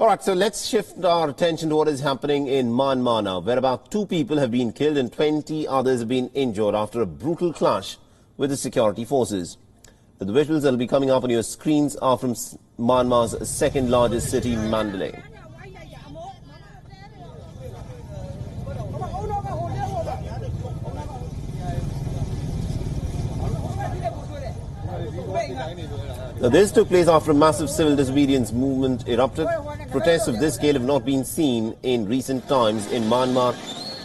All right, so let's shift our attention to what is happening in Myanmar now, where about 2 people have been killed and 20 others have been injured after a brutal clash with the security forces. The visuals that will be coming up on your screens are from Myanmar's second largest city, Mandalay. Now, this took place after a massive civil disobedience movement erupted. Protests of this scale have not been seen in recent times in Myanmar.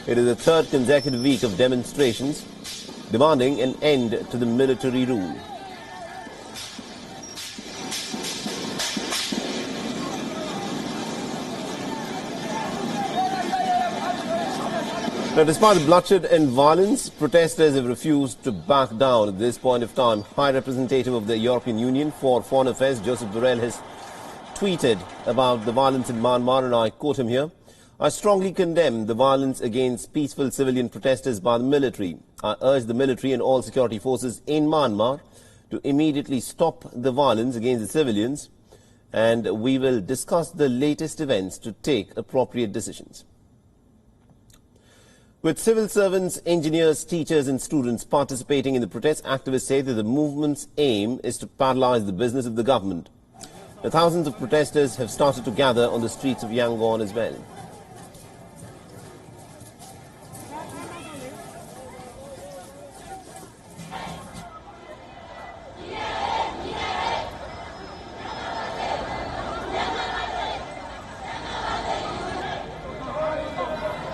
It is the third consecutive week of demonstrations demanding an end to the military rule. Now, despite the bloodshed and violence, protesters have refused to back down at this point of time. High Representative of the European Union for Foreign Affairs, Joseph Borrell, has tweeted about the violence in Myanmar, and I quote him here: "I strongly condemn the violence against peaceful civilian protesters by the military. I urge the military and all security forces in Myanmar to immediately stop the violence against the civilians, and we will discuss the latest events to take appropriate decisions." With civil servants, engineers, teachers and students participating in the protest, activists say that the movement's aim is to paralyze the business of the government. The thousands of protesters have started to gather on the streets of Yangon as well.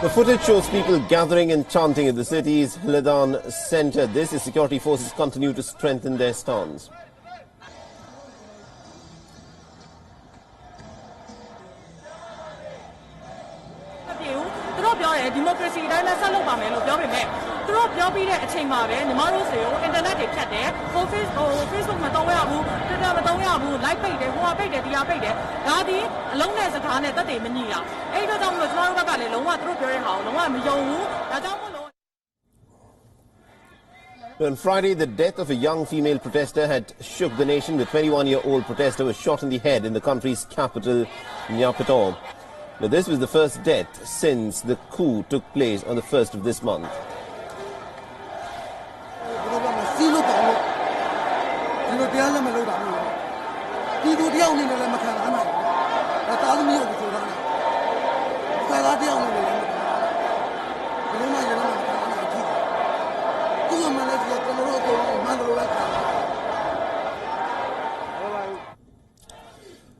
The footage shows people gathering and chanting at the city's Haladan center. This as security forces continue to strengthen their stance. On Friday, the death of a young female protester had shook the nation. The 21-year-old protester was shot in the head in the country's capital, Naypyidaw. Now, this was the first death since the coup took place on the 1st of this month.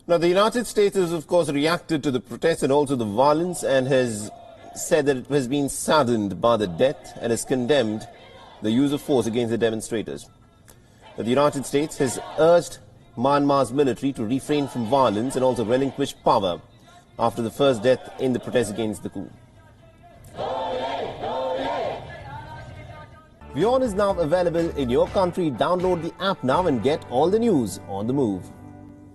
Now, the United States has, of course, reacted to the protests and also the violence, and has said that it has been saddened by the death and has condemned the use of force against the demonstrators. Now, the United States has urged Myanmar's military to refrain from violence and also relinquish power after the first death in the protests against the coup. WION is now available in your country. Download the app now and get all the news on the move.